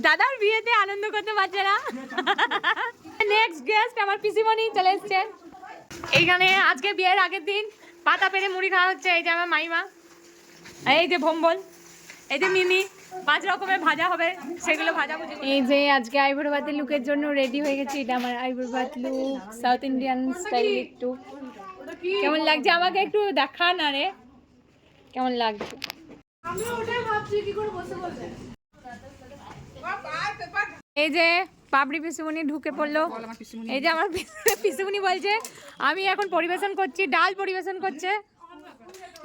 দাদার বিয়েতে আনন্দ করতে পারছে না। নেক্সট গেস্ট আমার পিসিমণি চলে এসছে। এইখানে আজকে বিয়ের আগের দিন পাতা পেরে মুড়ি খাওয়া হচ্ছে। এই যে আমার মাইমা, এই যে ভম্বল, এই যে মিমি, 5 রকমের ভাজা হবে, সেগুলো ভাজা ভুজি। এই যে আজকে আইবুড়ো ভাতের লুকের জন্য রেডি হয়ে গেছি। এটা আমার আইবুড়ো ভাত লুক, সাউথ ইন্ডিয়ান স্টাইল। একটু কেমন লাগছে আমাকে একটু দেখা না রে, কেমন লাগছে? আমিও ওটাই ভাবছি কি করে বসে বলতে। এই যে পাপড়ি পিসুমনি ঢুকে পড়লো। এই যে আমার পিসুমনি বলছে আমি এখন পরিবেশন করছি, ডাল পরিবেশন করছে।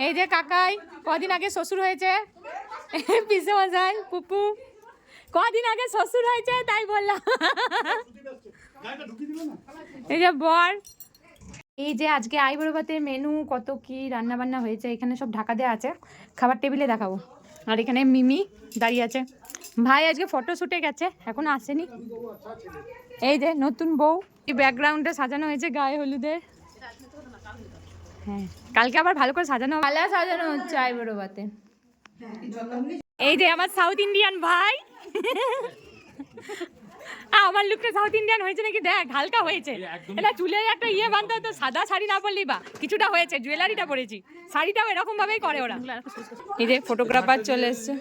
এই যে কাকাই, কদিন আগে শ্বশুর হয়েছে। পিসেমশাই, পুপু কদিন আগে শ্বশুর হয়েছে, তাই বললাম। এই যে বর। এই যে আজকে আইবুড়ো ভাতের মেনু, কত কি রান্না বান্না হয়েছে। এখানে সব ঢাকা দেওয়া আছে, খাবার টেবিলে দেখাবো। আর এখানে মিমি দাঁড়িয়ে আছে। ভাই আজকে ফটোশুটে গেছে, এখনো আসেনি। এই যে নতুন বউ, এই ব্যাকগ্রাউন্ডে সাজানো হয়েছে গায়ে হলুদের। হ্যাঁ, কালকে আবার ভালো করে সাজানো, ভালো সাজানো হচ্ছে আইবুড়ো ভাতে। এই যে আমার সাউথ ইন্ডিয়ান ভাই। আমার লুকটা সাউথ ইন্ডিয়ান হয়েছে নাকি দেখ, হালকা হয়েছে। এটা চুলে একটা ইয়ে বাঁধতে হতো, সাদা শাড়ি না পরলেই বা কিছুটা হয়েছে। জুয়েলারিটা পরেছি, শাড়িটাও এরকম ভাবেই করে ওরা। এই যে ফটোগ্রাফার চলে এসছে।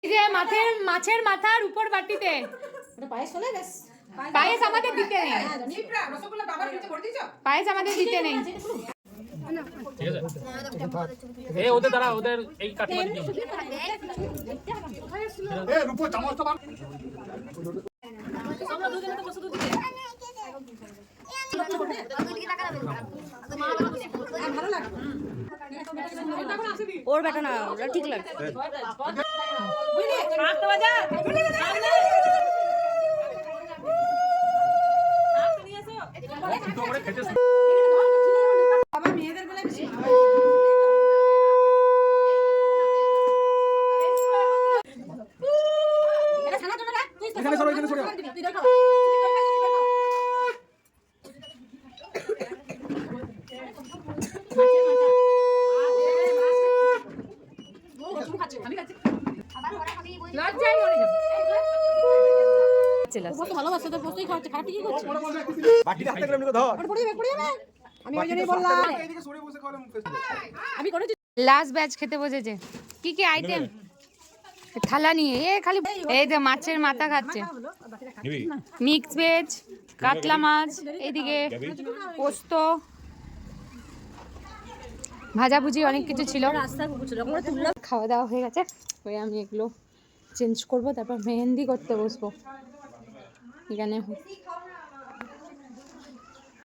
এই যে মাছের মাথার উপর বাটিতে পায়েস আমাদের দিতে নেই, পায়েস আমাদের দিতে নেই। ঠিক আছে, এই ওদের দ্বারা ওদের এই কাঠিমা দিন। এই রূপো চামচটা বার। আমরা দুজনে তো বসে দুদিকে ভালো লাগে। ওর বেটা না, ওটা ঠিক লাগে। বুঝলি হাত তো বাজা, সামনে হাত নিয়ে এসো। তো করে খেতে বাবা মেয়েদের বলে বেশি এটা ছানা তো না, তুই এখানে সরো, এখানে সরো, তুই দেখো। আমি খাচ্ছি আবার ওরা খাবি বই লজ্জায় মরে যাবে। চল কত ভালোবাসা তো বসেই খাচ্ছে, খারাপ কি করছে? বাটিতে হাতে গেলে নিকো ধর পড়িয়ে না। আমি ওই জন্যই বললাম এইদিকে সরে বসে খাওয়ালে মুখ ফেসে। আমি করেছি। লাস্ট ব্যাচ খেতে বসেছে। কি কি আইটেম? থালা নিয়ে এ খালি। এই যে মাছের মাথা খাচ্ছে, মিক্স ভেজ, কাতলা মাছ, এদিকে পোস্ত, ভাজাভুজি, অনেক কিছু ছিল। খাওয়া দাওয়া হয়ে গেছে। ওই আমি এগুলো চেঞ্জ করবো, তারপর মেহেন্দি করতে বসবো। এখানে